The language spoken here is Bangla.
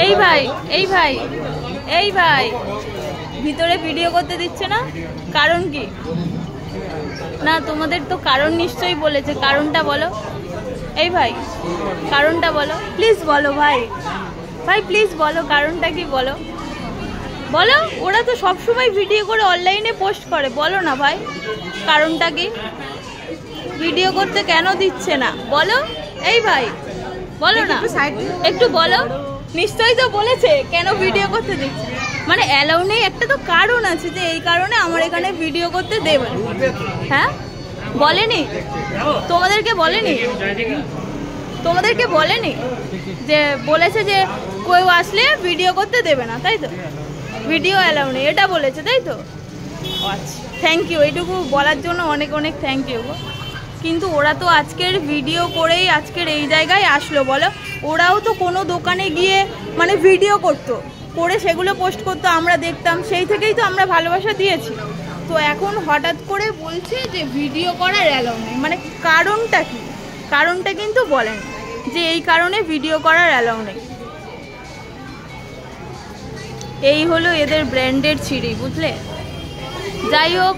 এই ভাই এই ভাই এই ভাই ভিতরে ভিডিও করতে দিচ্ছে না, কারণ কি? না তোমাদের তো কারণ নিশ্চয়ই বলেছে, কারণটা বলো। এই ভাই কারণটা বলো, প্লিজ বলো ভাই, ভাই প্লিজ বলো কারণটা কি, বলো বলো। ওরা তো সবসময় ভিডিও করে অনলাইনে পোস্ট করে, বলো না ভাই কারণটা কি, ভিডিও করতে কেন দিচ্ছে না বলো। এই ভাই বলো না, একটু বলো। নিশ্চয়ই তো বলেছে কেন ভিডিও করতে দিচ্ছে, মানে অ্যালাউ নেই, একটা তো কারণ আছে যে এই কারণে আমার এখানে ভিডিও করতে দেবে। হ্যাঁ বলেনি তোমাদেরকে, বলেনি তোমাদেরকে, বলেনি যে বলেছে যে কেউ আসলে ভিডিও করতে দেবে না, তাই তো? ভিডিও অ্যালাউ নেই এটা বলেছে, তাই তো? আচ্ছা থ্যাংক ইউ, এইটুকু বলার জন্য অনেক অনেক থ্যাংক ইউ। কিন্তু ওরা তো আজকের ভিডিও করেই আজকের এই জায়গায় আসলো, বলো। ওরাও তো কোনো দোকানে গিয়ে মানে ভিডিও করতো, করে সেগুলো পোস্ট করতো, আমরা দেখতাম, সেই থেকেই তো আমরা ভালোবাসা দিয়েছি। তো এখন হঠাৎ করে বলছে যে ভিডিও করার অ্যালাউ নেই, মানে কারণটা কি? কারণটা কিন্তু বলেন যে এই কারণে ভিডিও করার অ্যালাউ নেই। এই হলো এদের ব্র্যান্ডের ছিঁড়ি, বুঝলে? যাই হোক,